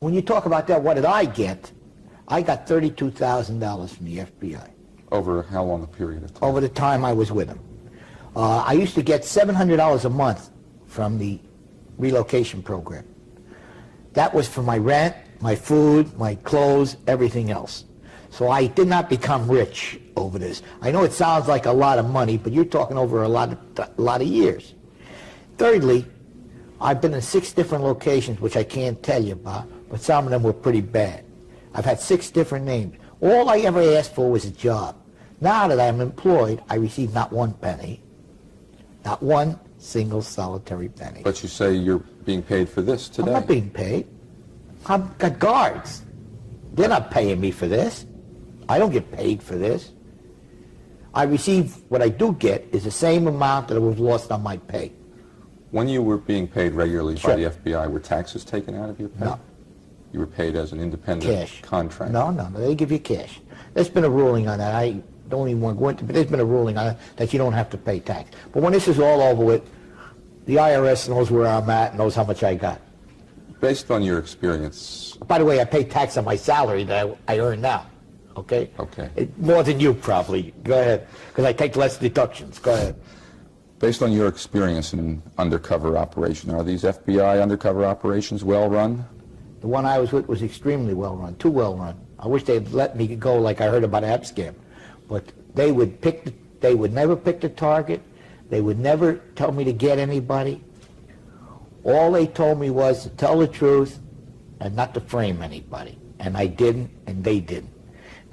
When you talk about that, what did I get? I got $32,000 from the FBI. Over how long a period of time? Over the time I was with them. I used to get $700 a month from the relocation program. That was for my rent, my food, my clothes, everything else. So I did not become rich over this. I know it sounds like a lot of money, but you're talking over a lot of years. Thirdly, I've been in 6 different locations, which I can't tell you about, but some of them were pretty bad. I've had 6 different names. All I ever asked for was a job. Now that I'm employed, I receive not one penny, not one single solitary penny. But you say you're being paid for this today. I'm not being paid. I've got guards. They're not paying me for this. I don't get paid for this. I receive, what I do get is the same amount that was lost on my pay. When you were being paid regularly by the FBI, were taxes taken out of your pay? No. You were paid as an independent contractor? No, they give you cash. There's been a ruling on that. I don't even want to go into it, but there's been a ruling on it that you don't have to pay tax. But when this is all over with, the IRS knows where I'm at, knows how much I got. Based on your experience... By the way, I pay tax on my salary that I earn now, okay? Okay. More than you, probably. Go ahead, because I take less deductions. Go ahead. Based on your experience in undercover operation, are these FBI undercover operations well run? The one I was with was extremely well run, too well run. I wish they'd let me go like I heard about Abscam. But they would never pick the target. They would never tell me to get anybody. All they told me was to tell the truth and not to frame anybody. And I didn't, and they didn't.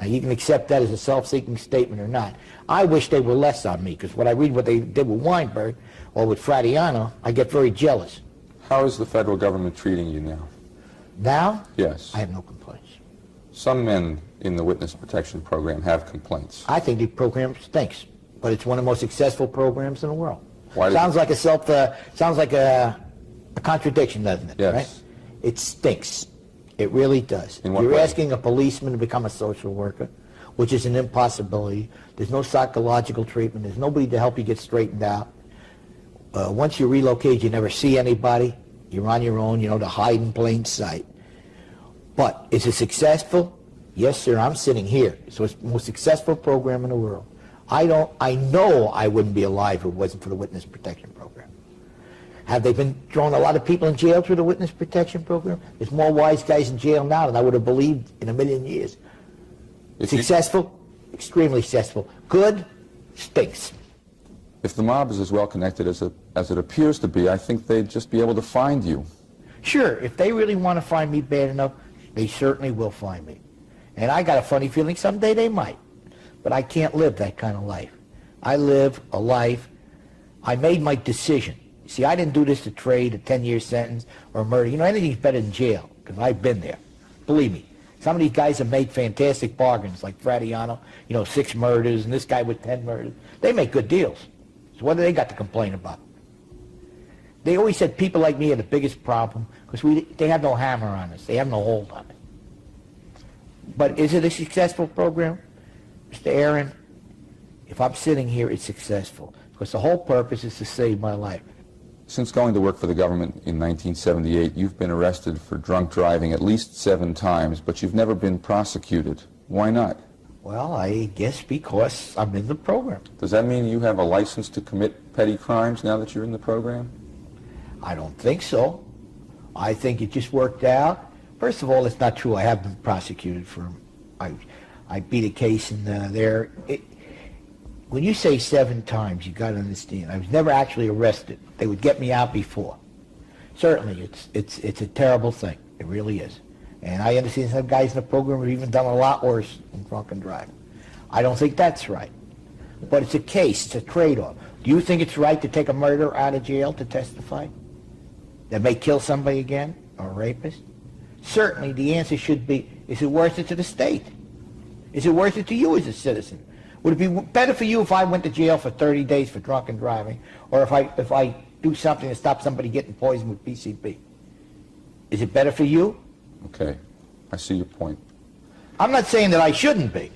Now, you can accept that as a self-seeking statement or not. I wish they were less on me, because when I read what they did with Weinberg or with Fradiano, I get very jealous. How is the federal government treating you now? Now? Yes. I have no complaints. Some men in the witness protection program have complaints. I think the program stinks, but it's one of the most successful programs in the world. Why sounds like a contradiction, doesn't it? Yes. Right? It stinks. It really does. In what You're way? asking a policeman to become a social worker, which is an impossibility. There's no psychological treatment. There's nobody to help you get straightened out. Once you relocate, you never see anybody. You're on your own, to hide in plain sight. But is it successful? Yes, sir. I'm sitting here. So it's the most successful program in the world. I know I wouldn't be alive if it wasn't for the witness protection program. Have they been throwing a lot of people in jail through the witness protection program? There's more wise guys in jail now than I would have believed in a million years. Successful? Extremely successful. Good? Stinks. If the mob is as well connected as it appears to be, I think they'd just be able to find you. Sure, if they really want to find me bad enough, they certainly will find me. And I got a funny feeling someday they might. But I can't live that kind of life. I live a life, I made my decision. See, I didn't do this to trade a 10-year sentence or murder. Anything's better than jail, because I've been there. Believe me. Some of these guys have made fantastic bargains, like Fradiano, 6 murders, and this guy with 10 murders. They make good deals. So what do they got to complain about? They always said people like me are the biggest problem, because they have no hammer on us. They have no hold on it. But is it a successful program? Mr. Aaron, if I'm sitting here, it's successful, because the whole purpose is to save my life. Since going to work for the government in 1978, you've been arrested for drunk driving at least 7 times, but you've never been prosecuted. Why not? Well, I guess because I'm in the program. Does that mean you have a license to commit petty crimes now that you're in the program? I don't think so. I think it just worked out. First of all, it's not true. I have been prosecuted for I beat a case in there. When you say 7 times, you got to understand, I was never actually arrested. They would get me out before. Certainly, it's a terrible thing. It really is. And I understand some guys in the program have even done a lot worse than drunken driving. I don't think that's right. But it's a case. It's a trade-off. Do you think it's right to take a murderer out of jail to testify that may kill somebody again, or a rapist? Certainly, the answer should be, is it worth it to the state? Is it worth it to you as a citizen? Would it be better for you if I went to jail for 30 days for drunken driving, or if I do something to stop somebody getting poisoned with PCP? Is it better for you? Okay, I see your point. I'm not saying that I shouldn't be,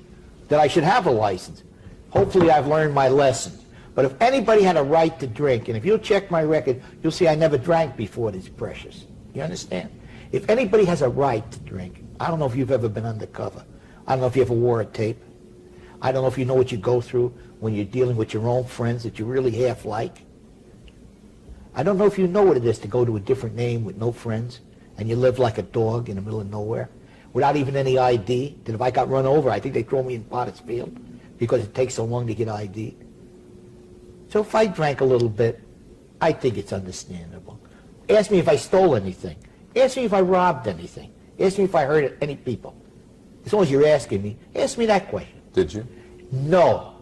that I should have a license. Hopefully I've learned my lesson. But if anybody had a right to drink, and if you'll check my record, you'll see I never drank before this precious. You understand? If anybody has a right to drink, I don't know if you've ever been undercover. I don't know if you ever wore a tape. I don't know if you know what you go through when you're dealing with your own friends that you really half like. I don't know if you know what it is to go to a different name with no friends and you live like a dog in the middle of nowhere without even any ID. That if I got run over, I think they'd throw me in Potter's Field because it takes so long to get ID. So if I drank a little bit, I think it's understandable. Ask me if I stole anything. Ask me if I robbed anything. Ask me if I hurt any people. As long as you're asking me, ask me that question. Did you? No.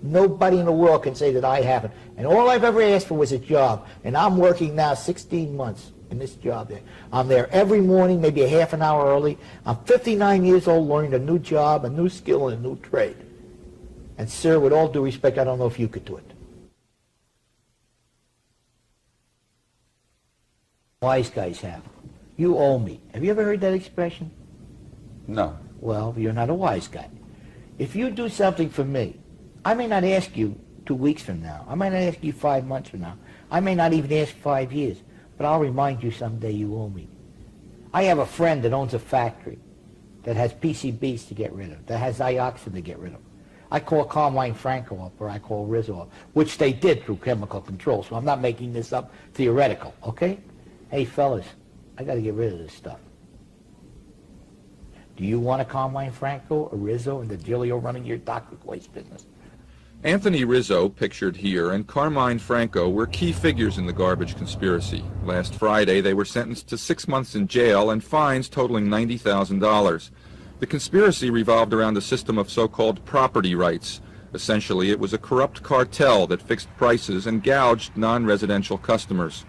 Nobody in the world can say that I haven't. And all I've ever asked for was a job. And I'm working now 16 months in this job there. I'm there every morning, maybe a half an hour early. I'm 59 years old, learning a new job, a new skill, and a new trade. And sir, with all due respect, I don't know if you could do it. Wise guys have. You owe me. Have you ever heard that expression? No. Well, you're not a wise guy. If you do something for me, I may not ask you 2 weeks from now. I might not ask you 5 months from now. I may not even ask 5 years. But I'll remind you someday you owe me. I have a friend that owns a factory that has PCBs to get rid of, that has dioxin to get rid of. I call Carmine Franco up, or I call Rizzo up, which they did through chemical control, so I'm not making this up theoretical, okay? Hey, fellas, I got to get rid of this stuff. Do you want a Carmine Franco, a Rizzo, and the Giglio running your toxic waste business? Anthony Rizzo, pictured here, and Carmine Franco were key figures in the garbage conspiracy. Last Friday, they were sentenced to 6 months in jail and fines totaling $90,000. The conspiracy revolved around a system of so-called property rights. Essentially, it was a corrupt cartel that fixed prices and gouged non-residential customers.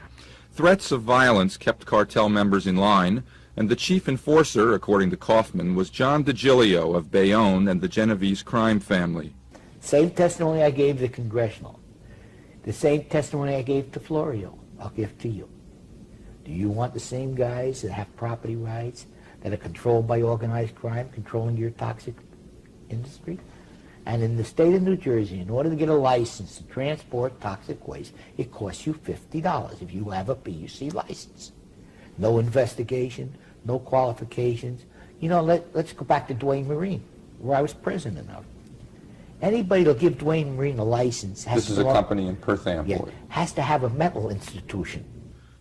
Threats of violence kept cartel members in line, and the chief enforcer, according to Kaufman, was John DiGilio of Bayonne and the Genovese crime family. Same testimony I gave the Congressional. The same testimony I gave to Florio, I'll give to you. Do you want the same guys that have property rights, that are controlled by organized crime, controlling your toxic industry? And in the state of New Jersey, in order to get a license to transport toxic waste, it costs you $50 if you have a PUC license. No investigation, no qualifications. You know, let's go back to Duane Marine, where I was president of. Anybody that'll give Duane Marine a license has This is a company in Perth Amboy. Has to have a mental institution.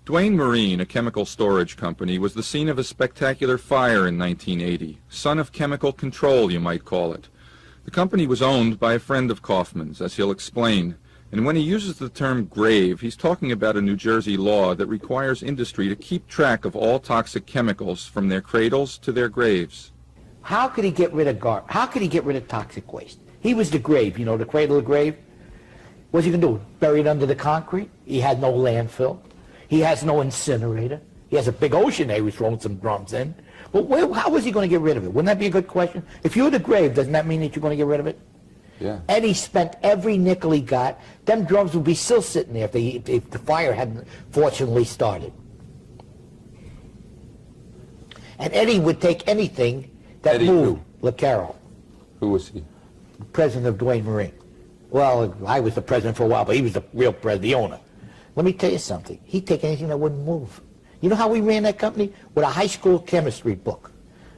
Duane Marine, a chemical storage company, was the scene of a spectacular fire in 1980. Son of chemical control, you might call it. The company was owned by a friend of Kaufman's, as he'll explain. And when he uses the term grave, he's talking about a New Jersey law that requires industry to keep track of all toxic chemicals from their cradles to their graves. How could he get rid of how could he get rid of toxic waste? He was the grave, you know, the cradle of the grave. What's he going to do? Bury it under the concrete? He had no landfill. He has no incinerator. He has a big ocean there he was throwing some drums in. But how was he going to get rid of it? Wouldn't that be a good question? If you're the grave, doesn't that mean that you're going to get rid of it? Yeah. Eddie spent every nickel he got. Them drums would be still sitting there if the fire hadn't fortunately started. And Eddie would take anything that Eddie moved. LeCarroll. Who was he? President of Duane Marine. Well, I was the president for a while, but he was the real president, the owner. Let me tell you something. He'd take anything that wouldn't move. You know how we ran that company? With a high school chemistry book.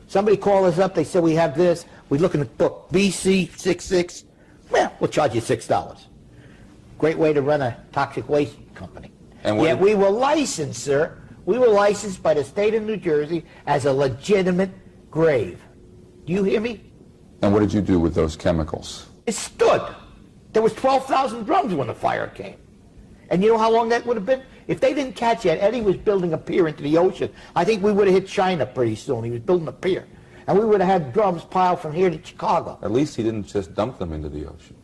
Somebody called us up, they said, we have this. We look in the book, BC66. Well, we'll charge you $6. Great way to run a toxic waste company. And yet we were licensed, sir. We were licensed by the state of New Jersey as a legitimate grave. Do you hear me? And what did you do with those chemicals? It stood. There was 12,000 drums when the fire came. And you know how long that would have been? If they didn't catch it, Eddie was building a pier into the ocean. I think we would have hit China pretty soon. He was building a pier. And we would have had drums piled from here to Chicago. At least he didn't just dump them into the ocean.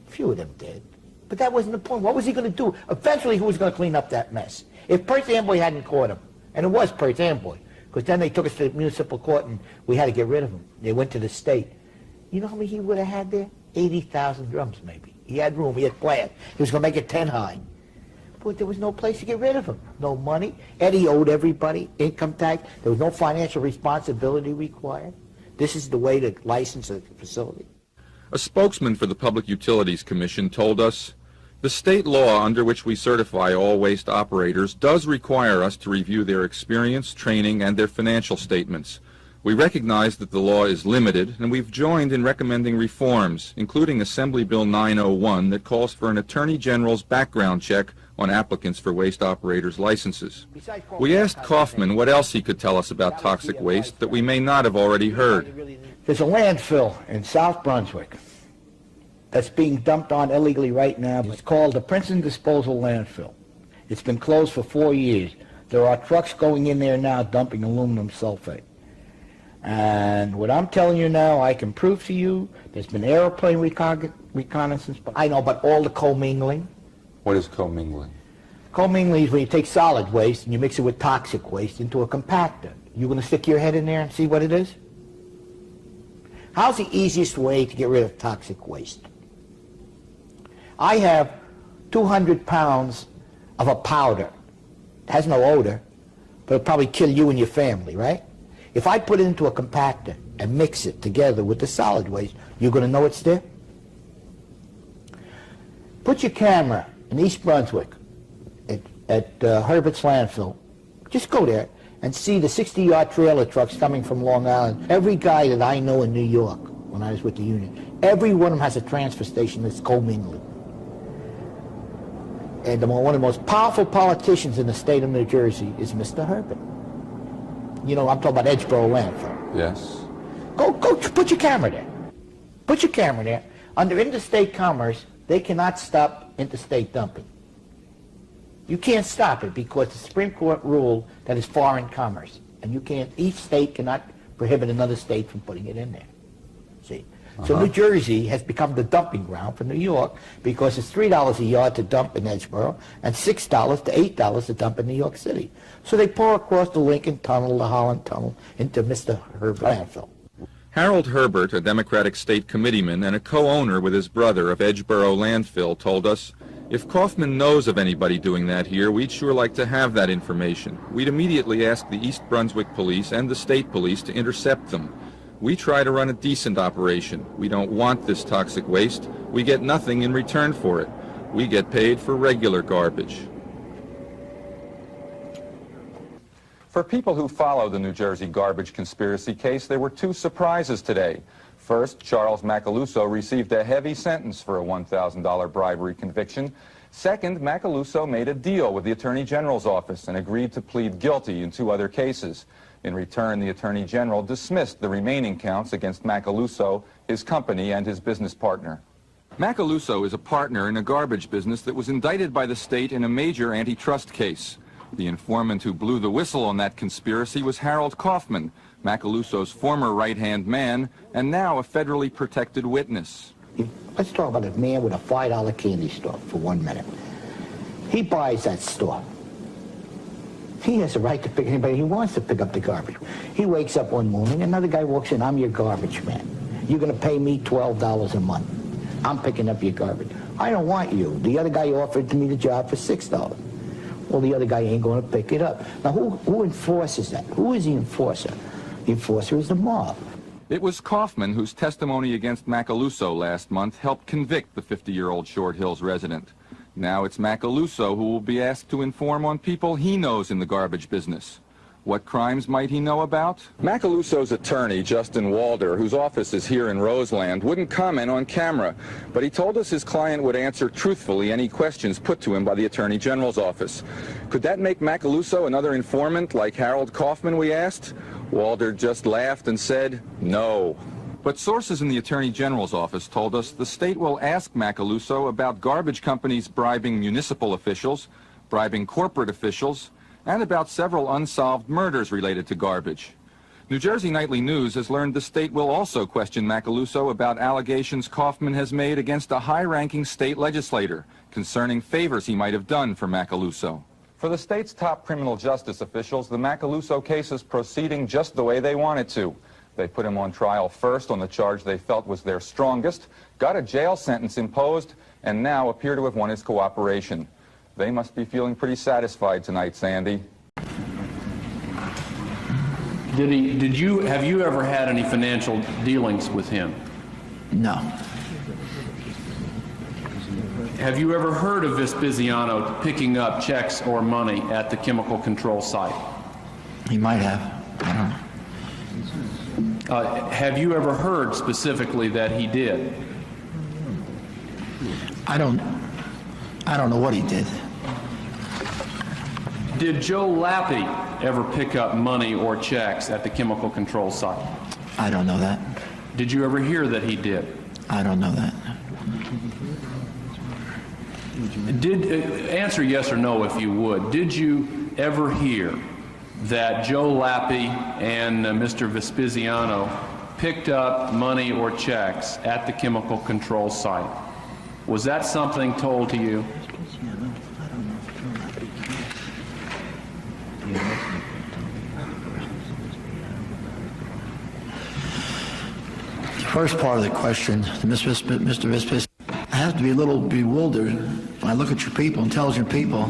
A few of them did. But that wasn't the point. What was he going to do? Eventually, who was going to clean up that mess? If Perth Amboy hadn't caught him, and it was Perth Amboy, because then they took us to the municipal court and we had to get rid of him. They went to the state. You know how many he would have had there? 80,000 drums, maybe. He had room. He had plans. He was going to make it 10 high. But there was no place to get rid of him. No money. Eddie owed everybody income tax. There was no financial responsibility required. This is the way to license a facility. A spokesman for the Public Utilities Commission told us, The state law under which we certify all waste operators does require us to review their experience, training, and their financial statements. We recognize that the law is limited, and we've joined in recommending reforms, including Assembly Bill 901 that calls for an Attorney General's background check on applicants for waste operators' licenses. We asked Kaufman what else he could tell us about toxic waste that we may not have already heard. There's a landfill in South Brunswick that's being dumped on illegally right now. It's called the Princeton Disposal Landfill. It's been closed for 4 years. There are trucks going in there now dumping aluminum sulfate. And what I'm telling you now, I can prove to you, there's been airplane reconnaissance, but I know about all the commingling. What is commingling? Commingling is when you take solid waste and you mix it with toxic waste into a compactor. You going to stick your head in there and see what it is? How's the easiest way to get rid of toxic waste? I have 200 pounds of a powder. It has no odor, but it'll probably kill you and your family, right? If I put it into a compactor and mix it together with the solid waste, you're going to know it's there? Put your camera in East Brunswick at Herbert's landfill. Just go there and see the 60-yard trailer trucks coming from Long Island. Every guy that I know in New York, when I was with the union, every one of them has a transfer station that's commingling. And one of the most powerful politicians in the state of New Jersey is Mr. Herbert. You know, I'm talking about Edgeboro landfill. Yes. Go put your camera there. Put your camera there. Under interstate commerce, they cannot stop interstate dumping. You can't stop it because the Supreme Court ruled that it's foreign commerce. And you can't, each state cannot prohibit another state from putting it in there. See? So New Jersey has become the dumping ground for New York because it's $3 a yard to dump in Edgeboro and $6 to $8 to dump in New York City. So they pour across the Lincoln Tunnel, the Holland Tunnel, into Mr. Herbert landfill. Harold Herbert, a Democratic state committeeman and a co-owner with his brother of Edgeboro landfill, told us, "If Kaufman knows of anybody doing that here, we'd sure like to have that information. We'd immediately ask the East Brunswick police and the state police to intercept them. We try to run a decent operation. We don't want this toxic waste. We get nothing in return for it. We get paid for regular garbage." For people who follow the New Jersey garbage conspiracy case, there were two surprises today. First, Charles Macaluso received a heavy sentence for a $1,000 bribery conviction. Second, Macaluso made a deal with the Attorney General's office and agreed to plead guilty in 2 other cases. In return, the Attorney General dismissed the remaining counts against Macaluso, his company, and his business partner. Macaluso is a partner in a garbage business that was indicted by the state in a major antitrust case. The informant who blew the whistle on that conspiracy was Harold Kaufman, Macaluso's former right-hand man, and now a federally protected witness. Let's talk about a man with a $5 candy store for 1 minute. He buys that store. He has a right to pick anybody he wants to pick up the garbage. He wakes up one morning, another guy walks in, "I'm your garbage man. You're going to pay me $12 a month. I'm picking up your garbage." "I don't want you. The other guy offered me the job for $6. Well, the other guy ain't going to pick it up. Now, who enforces that? Who is the enforcer? The enforcer is the mob. It was Kaufman whose testimony against Macaluso last month helped convict the 50-year-old Short Hills resident. Now it's Macaluso who will be asked to inform on people he knows in the garbage business. What crimes might he know about? Macaluso's attorney, Justin Walder, whose office is here in Roseland, wouldn't comment on camera, but he told us his client would answer truthfully any questions put to him by the Attorney General's office. Could that make Macaluso another informant like Harold Kaufman, we asked? Walder just laughed and said, no. But sources in the Attorney General's office told us the state will ask Macaluso about garbage companies bribing municipal officials, bribing corporate officials, and about several unsolved murders related to garbage. New Jersey Nightly News has learned the state will also question Macaluso about allegations Kaufman has made against a high-ranking state legislator concerning favors he might have done for Macaluso. For the state's top criminal justice officials, the Macaluso case is proceeding just the way they want it to. They put him on trial first on the charge they felt was their strongest, got a jail sentence imposed, and now appear to have won his cooperation. They must be feeling pretty satisfied tonight, Sandy. Have you ever had any financial dealings with him? No. Have you ever heard of Vespasiano picking up checks or money at the chemical control site? He might have. I don't know. Have you ever heard specifically that he did? I don't know what he did. Did Joe Lappy ever pick up money or checks at the chemical control site? I don't know that. Did you ever hear that he did? I don't know that. Answer yes or no if you would. Did you ever hear that Joe Lappy and Mr. Vespasiano picked up money or checks at the chemical control site? Was that something told to you? The first part of the question, Mr. Vespasiano, I have to be a little bewildered when I look at your people, intelligent people,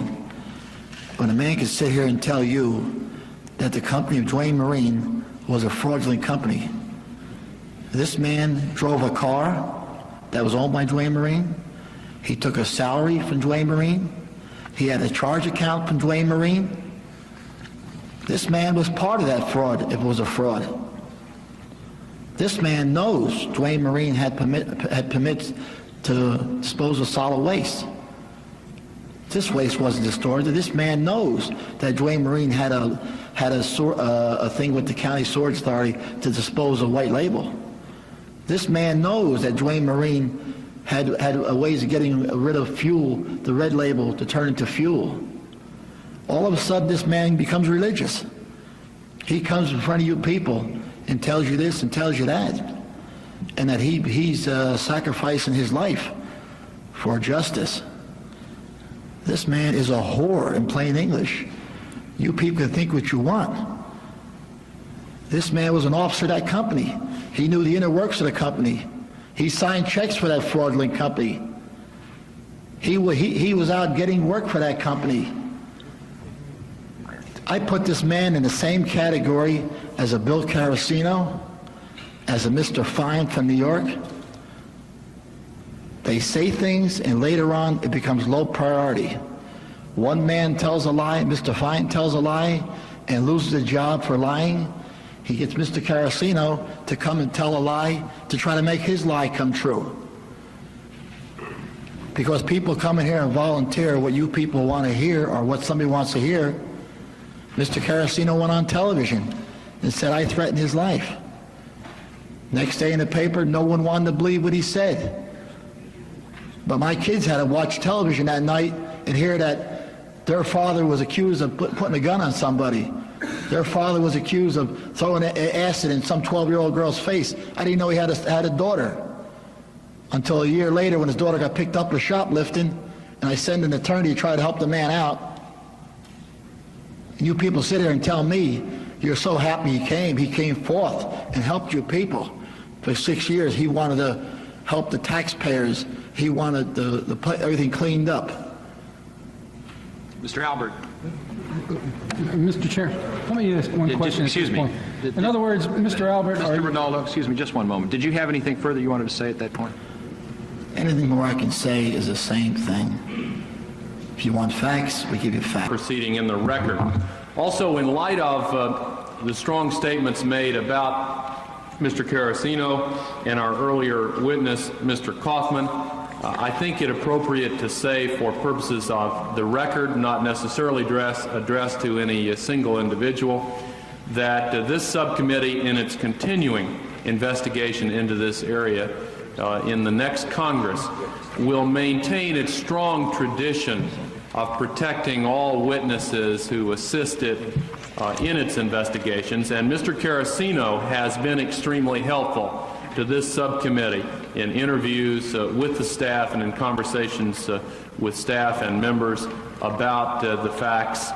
when a man can sit here and tell you that the company of Duane Marine was a fraudulent company. This man drove a car that was owned by Duane Marine. He took a salary from Duane Marine. He had a charge account from Duane Marine. This man was part of that fraud if it was a fraud. This man knows Duane Marine had permits to dispose of solid waste. This waste wasn't distorted. This man knows that Duane Marine had a thing with the county storage authority to dispose of white label. This man knows that Duane Marine had ways of getting rid of fuel, the red label, to turn into fuel. All of a sudden, this man becomes religious. He comes in front of you people and tells you this and tells you that, and that he's sacrificing his life for justice. This man is a whore in plain English. You people can think what you want. This man was an officer of that company. He knew the inner works of the company. He signed checks for that fraudulent company. He was out getting work for that company. I put this man in the same category as a Bill Carasino, as a Mr. Fine from New York. They say things and later on it becomes low priority. One man tells a lie, Mr. Fine tells a lie and loses a job for lying. He gets Mr. Carasino to come and tell a lie to try to make his lie come true. Because people come in here and volunteer what you people want to hear or what somebody wants to hear. Mr. Carasino went on television and said, I threatened his life. Next day in the paper, no one wanted to believe what he said. But my kids had to watch television that night and hear that their father was accused of putting a gun on somebody. Their father was accused of throwing acid in some 12-year-old girl's face. I didn't know he had a daughter until a year later when his daughter got picked up for shoplifting, and I sent an attorney to try to help the man out. And you people sit here and tell me you're so happy he came forth and helped you people. For 6 years he wanted to help the taxpayers. He wanted everything cleaned up. Mr. Albert. Mr. Chair, let me ask one question. Excuse me. In other words, Mr. Albert, Mr. Rinaldo, excuse me, just one moment. Did you have anything further you wanted to say at that point? Anything more I can say is the same thing. If you want facts, we give you facts. Proceeding in the record. Also, in light of the strong statements made about Mr. Carasino and our earlier witness, Mr. Kaufman, I think it appropriate to say, for purposes of the record, not necessarily addressed to any single individual, that this subcommittee, in its continuing investigation into this area in the next Congress, will maintain its strong tradition of protecting all witnesses who assisted in its investigations. And Mr. Carasino has been extremely helpful to this subcommittee in interviews with the staff and in conversations with staff and members about the facts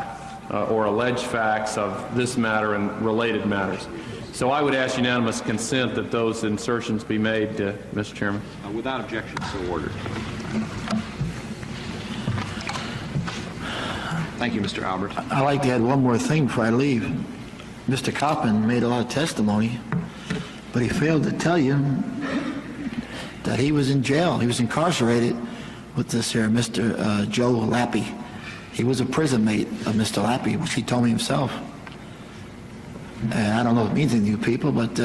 or alleged facts of this matter and related matters. So I would ask unanimous consent that those insertions be made, Mr. Chairman. Without objection, so ordered. Thank you, Mr. Albert. I'd like to add one more thing before I leave. Mr. Kaufman made a lot of testimony, but he failed to tell you that he was in jail. He was incarcerated with this here Mr. Joe Lappy. He was a prison mate of Mr. Lappy, which he told me himself. And I don't know if it means anything to you people, but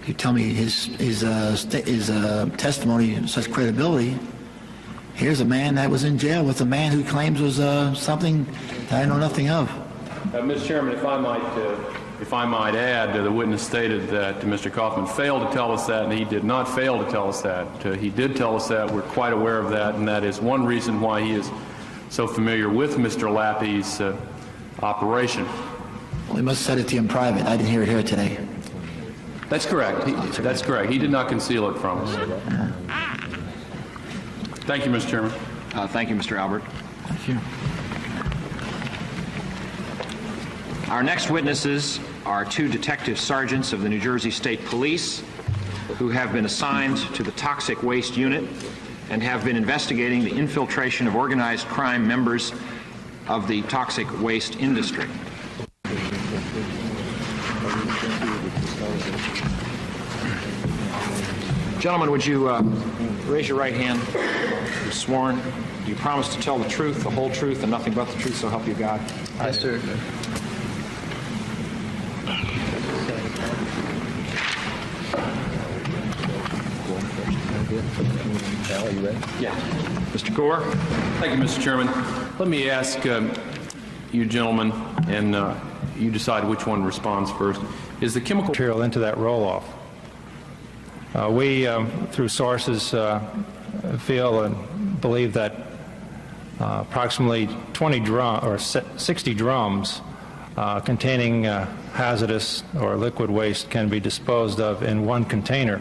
you tell me his testimony, such credibility. Here's a man that was in jail with a man who claims was something that I know nothing of. Mr. Chairman, if I might add, the witness stated that Mr. Kaufman failed to tell us that, and he did not fail to tell us that. He did tell us that. We're quite aware of that, and that is one reason why he is so familiar with Mr. Lappy's operation. Well, he must have said it to you in private. I didn't hear it here today. That's correct. That's correct. He did not conceal it from us. Thank you, Mr. Chairman. Thank you, Mr. Albert. Thank you. Our next witnesses are two detective sergeants of the New Jersey State Police who have been assigned to the Toxic Waste Unit and have been investigating the infiltration of organized crime members of the toxic waste industry. Gentlemen, would you raise your right hand? You're sworn. Do you promise to tell the truth, the whole truth, and nothing but the truth, so help you God? Yes, sir. Yeah. Mr. Gore? Thank you, Mr. Chairman. Let me ask you gentlemen, and you decide which one responds first. Is the chemical Material into that roll-off. We, through sources, feel and believe that approximately 60 drums containing hazardous or liquid waste can be disposed of in one container.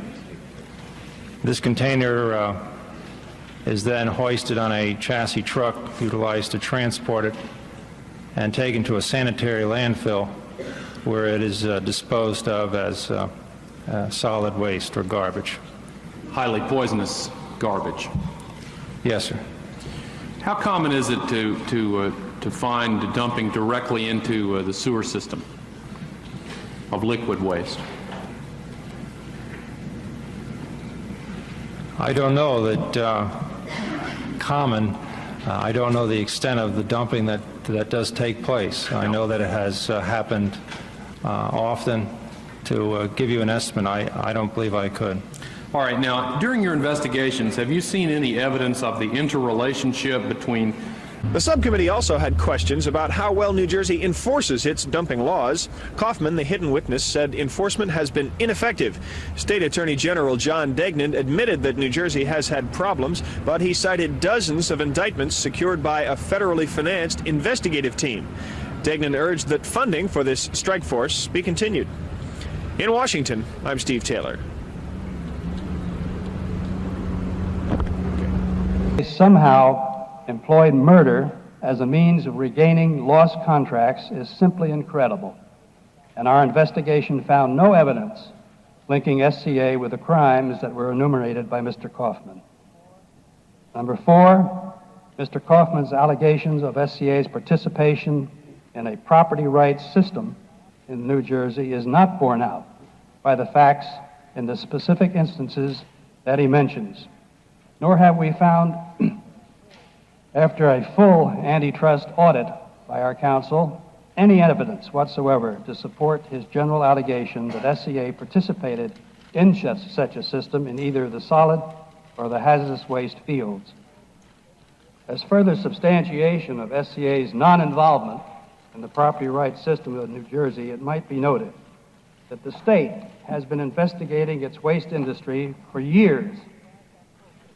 This container is then hoisted on a chassis truck utilized to transport it and taken to a sanitary landfill where it is disposed of as solid waste or garbage. highly poisonous garbage? Yes, sir. How common is it to find dumping directly into the sewer system of liquid waste? I don't know that common. I don't know the extent of the dumping that does take place. I know that it has happened often. To give you an estimate, I don't believe I could. All right. Now, during your investigations, have you seen any evidence of the interrelationship between... The subcommittee also had questions about how well New Jersey enforces its dumping laws. Kaufman, the hidden witness, said enforcement has been ineffective. State Attorney General John Degnan admitted that New Jersey has had problems, but he cited dozens of indictments secured by a federally financed investigative team. Degnan urged that funding for this strike force be continued. In Washington, I'm Steve Taylor. They somehow employed murder as a means of regaining lost contracts is simply incredible. And our investigation found no evidence linking SCA with the crimes that were enumerated by Mr. Kaufman. Number 4, Mr. Kaufman's allegations of SCA's participation in a property rights system in New Jersey is not borne out by the facts in the specific instances that he mentions, nor have we found, after a full antitrust audit by our counsel, any evidence whatsoever to support his general allegation that SCA participated in such a system in either the solid or the hazardous waste fields. As further substantiation of SCA's non-involvement in the property rights system of New Jersey, it might be noted that the state has been investigating its waste industry for years.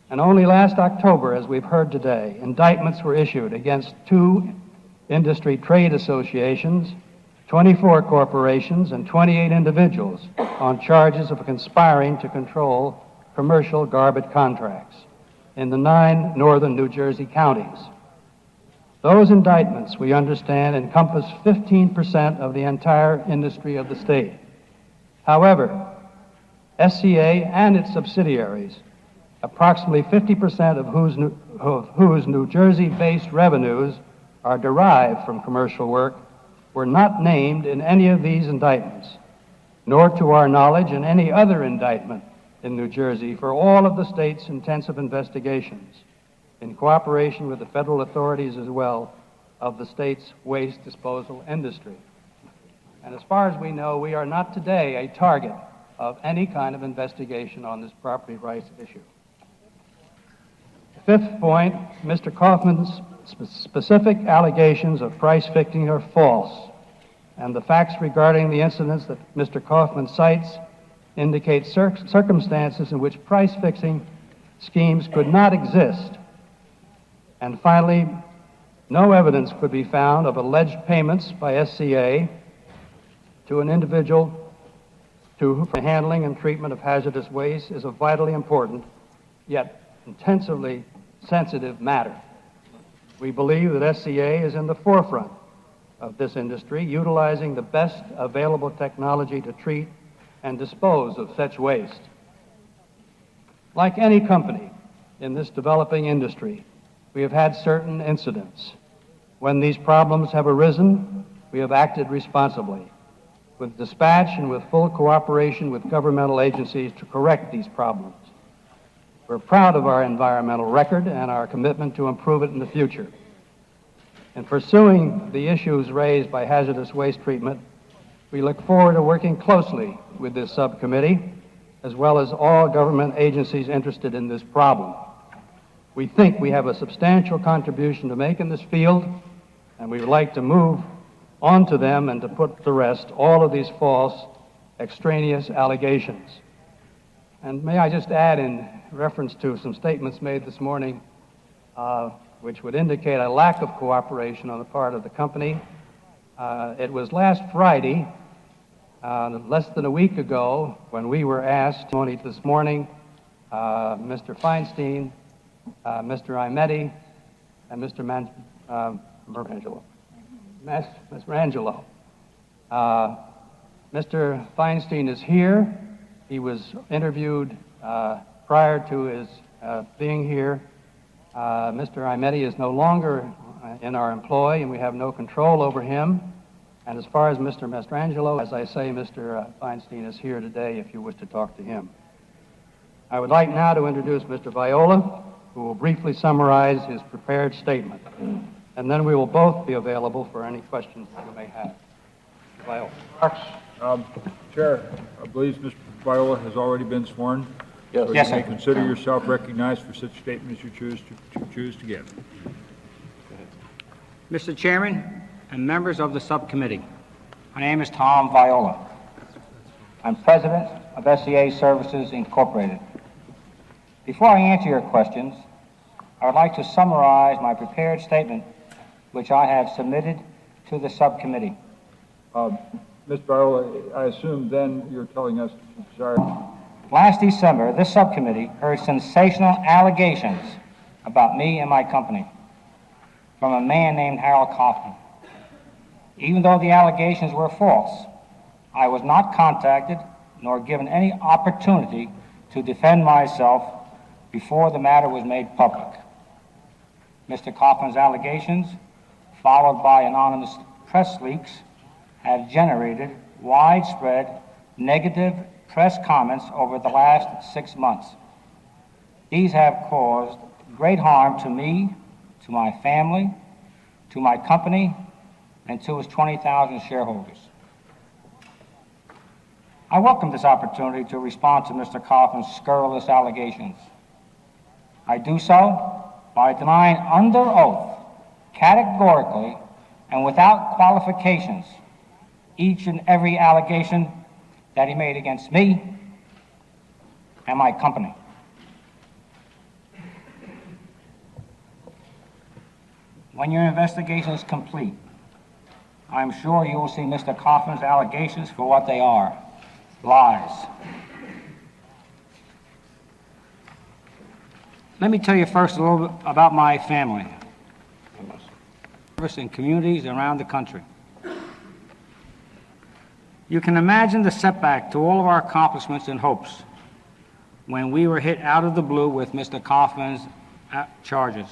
And only last October, as we've heard today, indictments were issued against 2 industry trade associations, 24 corporations, and 28 individuals on charges of conspiring to control commercial garbage contracts in the 9 northern New Jersey counties. Those indictments, we understand, encompass 15% of the entire industry of the state. However, SCA and its subsidiaries, approximately 50% of whose New Jersey-based revenues are derived from commercial work, were not named in any of these indictments, nor to our knowledge in any other indictment in New Jersey for all of the state's intensive investigations, in cooperation with the federal authorities as well of the state's waste disposal industry. And as far as we know, we are not today a target of any kind of investigation on this property rights issue. The fifth point, Mr. Kaufman's specific allegations of price fixing are false, and the facts regarding the incidents that Mr. Kaufman cites indicate circumstances in which price fixing schemes could not exist. And finally, no evidence could be found of alleged payments by SCA to an individual to whom the handling and treatment of hazardous waste is a vitally important, yet intensively sensitive matter. We believe that SCA is in the forefront of this industry, utilizing the best available technology to treat and dispose of such waste. Like any company in this developing industry, we have had certain incidents. When these problems have arisen, we have acted responsibly, with dispatch and with full cooperation with governmental agencies to correct these problems. We're proud of our environmental record and our commitment to improve it in the future. In pursuing the issues raised by hazardous waste treatment, we look forward to working closely with this subcommittee, as well as all government agencies interested in this problem. We think we have a substantial contribution to make in this field, and we would like to move on to them and to put to rest all of these false, extraneous allegations. And may I just add, in reference to some statements made this morning, which would indicate a lack of cooperation on the part of the company. It was last Friday, less than a week ago, when we were asked this morning, Mr. Feinstein, Mr. Imetti, and Mr. Mastrangelo. Mr. Feinstein is here. He was interviewed prior to his being here. Mr. Imetti is no longer in our employ, and we have no control over him. And as far as Mr. Mastrangelo, as I say, Mr. Feinstein is here today if you wish to talk to him. I would like now to introduce Mr. Viola, who will briefly summarize his prepared statement. And then we will both be available for any questions that you may have. Mr. Viola. Chair, I believe Mr. Viola has already been sworn. Yes, so yes, you may sir. consider yourself recognized for such statements you choose to give. Mr. Chairman and members of the subcommittee, my name is Tom Viola. I'm president of SCA Services Incorporated. Before I answer your questions, I would like to summarize my prepared statement, which I have submitted to the subcommittee. Ms. Viola, I assume then you're telling us, sorry. Last December, this subcommittee heard sensational allegations about me and my company from a man named Harold Kaufman. Even though the allegations were false, I was not contacted nor given any opportunity to defend myself before the matter was made public. Mr. Kaufman's allegations, followed by anonymous press leaks, have generated widespread negative press comments over the last 6 months. These have caused great harm to me, to my family, to my company, and to its 20,000 shareholders. I welcome this opportunity to respond to Mr. Kaufman's scurrilous allegations. I do so by denying under oath, categorically and without qualifications, each and every allegation that he made against me and my company. When your investigation is complete, I'm sure you will see Mr. Kaufman's allegations for what they are, lies. Let me tell you first a little bit about my family and communities around the country. You can imagine the setback to all of our accomplishments and hopes when we were hit out of the blue with Mr. Kaufman's charges.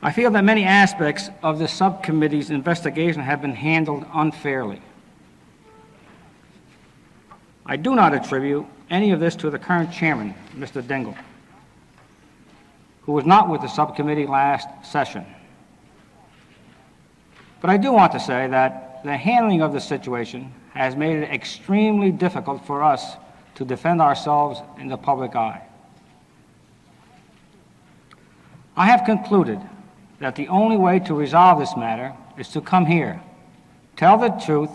I feel that many aspects of the subcommittee's investigation have been handled unfairly. I do not attribute any of this to the current chairman, Mr. Dingell, who was not with the subcommittee last session. But I do want to say that the handling of the situation has made it extremely difficult for us to defend ourselves in the public eye. I have concluded that the only way to resolve this matter is to come here, tell the truth,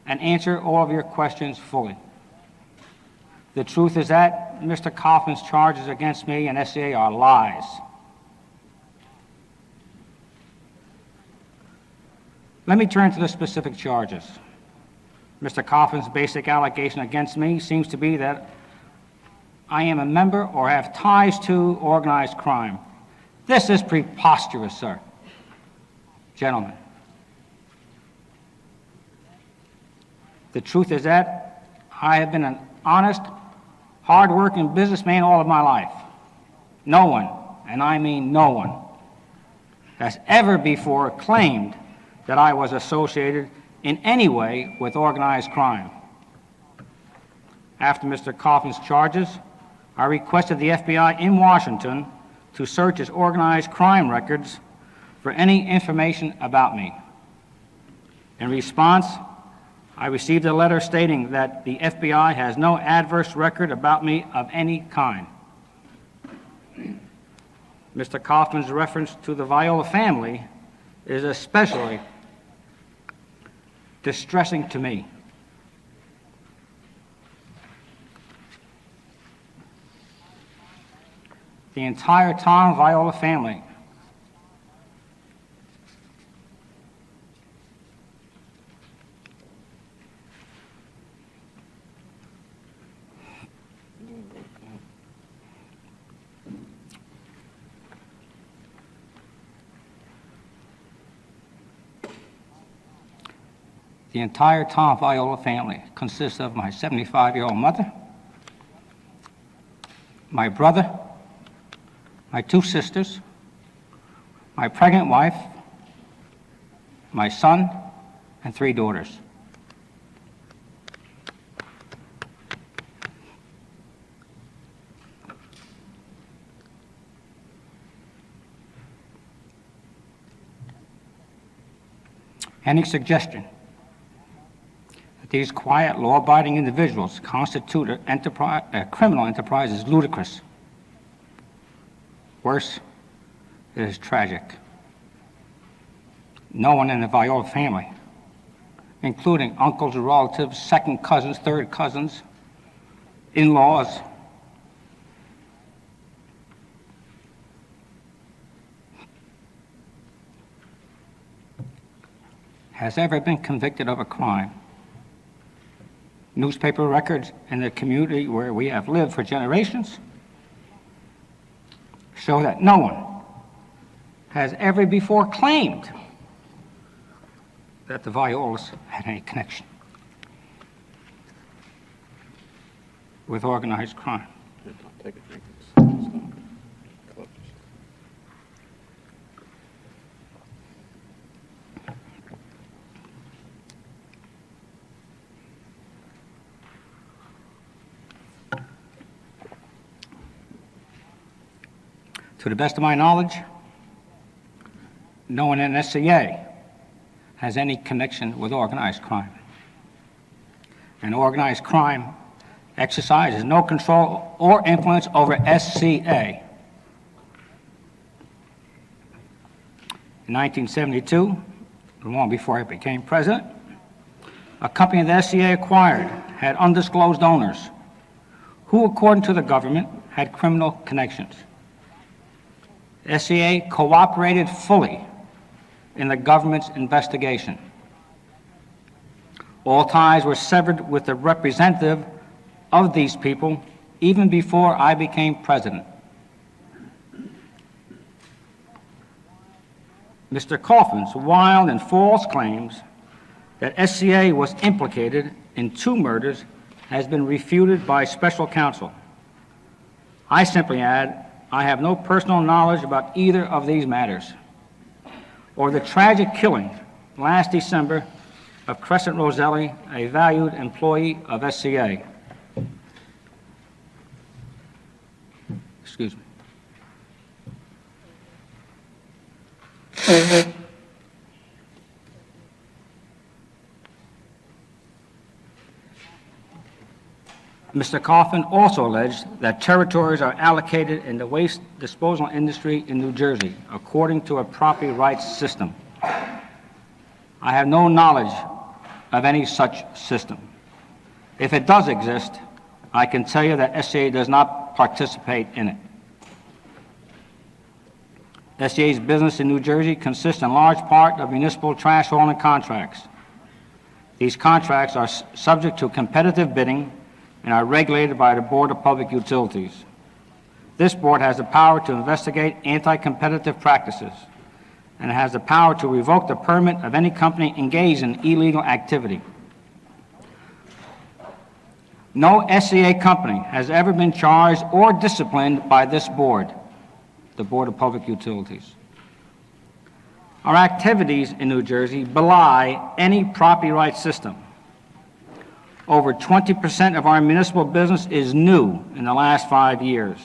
and answer all of your questions fully. The truth is that Mr. Kaufman's charges against me and SCA are lies. Let me turn to the specific charges. Mr. Kaufman's basic allegation against me seems to be that I am a member or have ties to organized crime. This is preposterous, sir. Gentlemen, the truth is that I have been an honest, hard-working businessman all of my life. No one, and I mean no one, has ever before claimed that I was associated in any way with organized crime. After Mr. Kaufman's charges, I requested the FBI in Washington to search his organized crime records for any information about me. In response, I received a letter stating that the FBI has no adverse record about me of any kind. Mr. Kaufman's reference to the Viola family is especially distressing to me. The entire Tom Viola family The entire Tom Viola family consists of my 75-year-old mother, my brother, my two sisters, my pregnant wife, my son, and 3 daughters. Any suggestion that these quiet, law-abiding individuals constitute a criminal enterprise is ludicrous. Worse, it is tragic. No one in the Viola family, including uncles, relatives, second cousins, third cousins, in-laws, has ever been convicted of a crime. Newspaper records in the community where we have lived for generations show that no one has ever before claimed that the Violas had any connection with organized crime. Take a drink. To the best of my knowledge, no one in SCA has any connection with organized crime. And organized crime exercises no control or influence over SCA. In 1972, long before I became president, a company that SCA acquired had undisclosed owners who, according to the government, had criminal connections. SCA cooperated fully in the government's investigation. All ties were severed with the representative of these people even before I became president. Mr. Kaufman's wild and false claims that SCA was implicated in 2 murders has been refuted by special counsel. I simply add, I have no personal knowledge about either of these matters or the tragic killing last December of Crescent Roselli, a valued employee of SCA. Excuse me. Mr. Kaufman also alleged that territories are allocated in the waste disposal industry in New Jersey according to a property rights system. I have no knowledge of any such system. If it does exist, I can tell you that SCA does not participate in it. SCA's business in New Jersey consists in large part of municipal trash hauling contracts. These contracts are subject to competitive bidding and are regulated by the Board of Public Utilities. This board has the power to investigate anti-competitive practices and has the power to revoke the permit of any company engaged in illegal activity. No SCA company has ever been charged or disciplined by this board, the Board of Public Utilities. Our activities in New Jersey belie any property rights system. Over 20% of our municipal business is new in the last 5 years.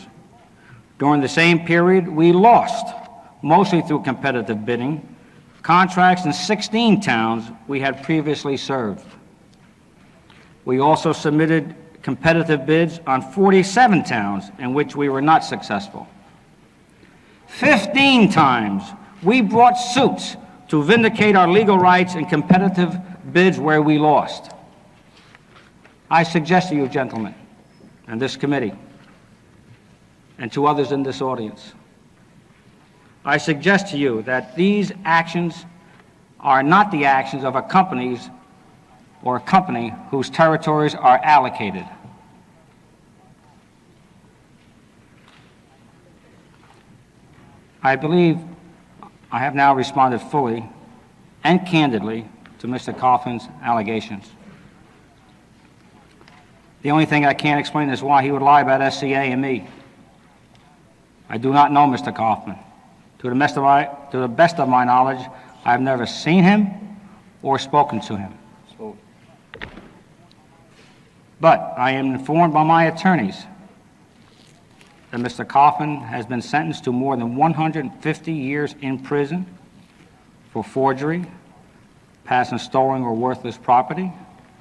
During the same period, we lost, mostly through competitive bidding, contracts in 16 towns we had previously served. We also submitted competitive bids on 47 towns in which we were not successful. 15 times we brought suits to vindicate our legal rights in competitive bids where we lost. I suggest to you, gentlemen, and this committee, and to others in this audience, I suggest to you that these actions are not the actions of a company whose territories are allocated. I believe I have now responded fully and candidly to Mr. Kaufman's allegations. The only thing I can't explain is why he would lie about SCA and me. I do not know Mr. Kaufman. To the best of my knowledge, I have never seen him or spoken to him. But I am informed by my attorneys that Mr. Kaufman has been sentenced to more than 150 years in prison for forgery, passing stolen or worthless property,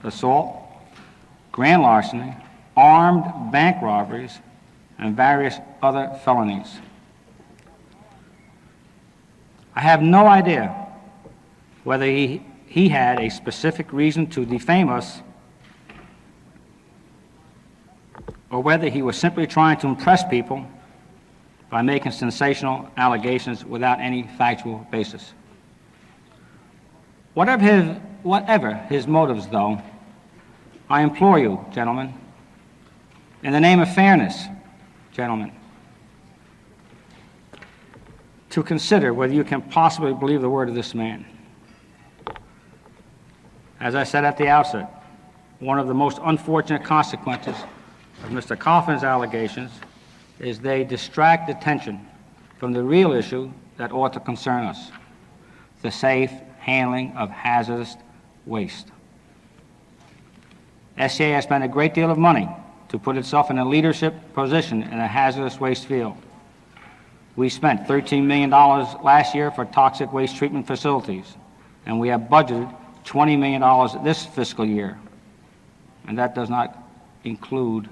assault, grand larceny, armed bank robberies, and various other felonies. I have no idea whether he had a specific reason to defame us or whether he was simply trying to impress people by making sensational allegations without any factual basis. Whatever his motives, though, I implore you, gentlemen, in the name of fairness, gentlemen, to consider whether you can possibly believe the word of this man. As I said at the outset, one of the most unfortunate consequences of Mr. Kaufman's allegations is they distract attention from the real issue that ought to concern us, the safe handling of hazardous waste. SCA has spent a great deal of money to put itself in a leadership position in the hazardous waste field. We spent $13 million last year for toxic waste treatment facilities, and we have budgeted $20 million this fiscal year, and that does not include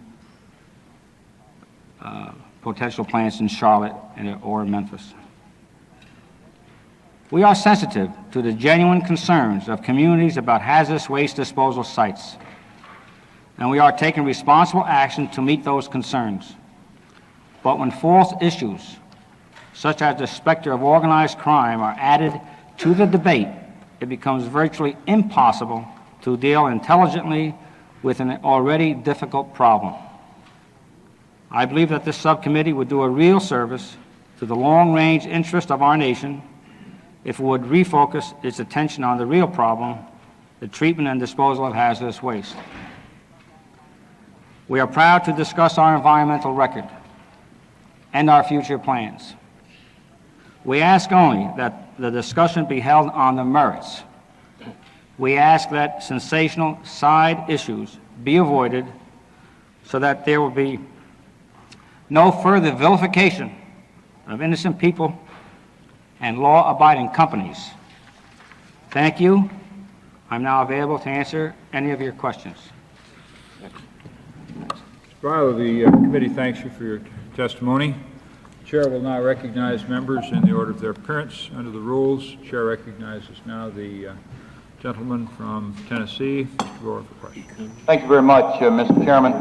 potential plants in Charlotte or Memphis. We are sensitive to the genuine concerns of communities about hazardous waste disposal sites, and we are taking responsible action to meet those concerns. But when false issues, such as the specter of organized crime, are added to the debate, it becomes virtually impossible to deal intelligently with an already difficult problem. I believe that this subcommittee would do a real service to the long-range interest of our nation if it would refocus its attention on the real problem, the treatment and disposal of hazardous waste. We are proud to discuss our environmental record and our future plans. We ask only that the discussion be held on the merits We ask that sensational side issues be avoided so that there will be no further vilification of innocent people and law-abiding companies. Thank you. I'm now available to answer any of your questions. Mr. Barlow, the committee thanks you for your testimony. Chair will now recognize members in the order of their appearance under the rules. Chair recognizes now the gentleman from Tennessee, Mr. Gore, for questions. Thank you very much, Mr. Chairman.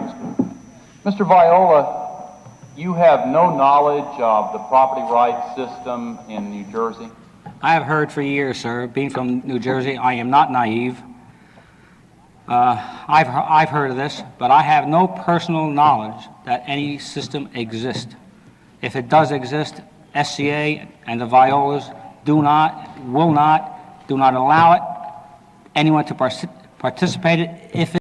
Mr. Viola, you have no knowledge of the property rights system in New Jersey? I have heard for years, sir. Being from New Jersey, I am not naive. I've heard of this, but I have no personal knowledge that any system exists. If it does exist, SCA and the Violas do not allow it, anyone to participate in it if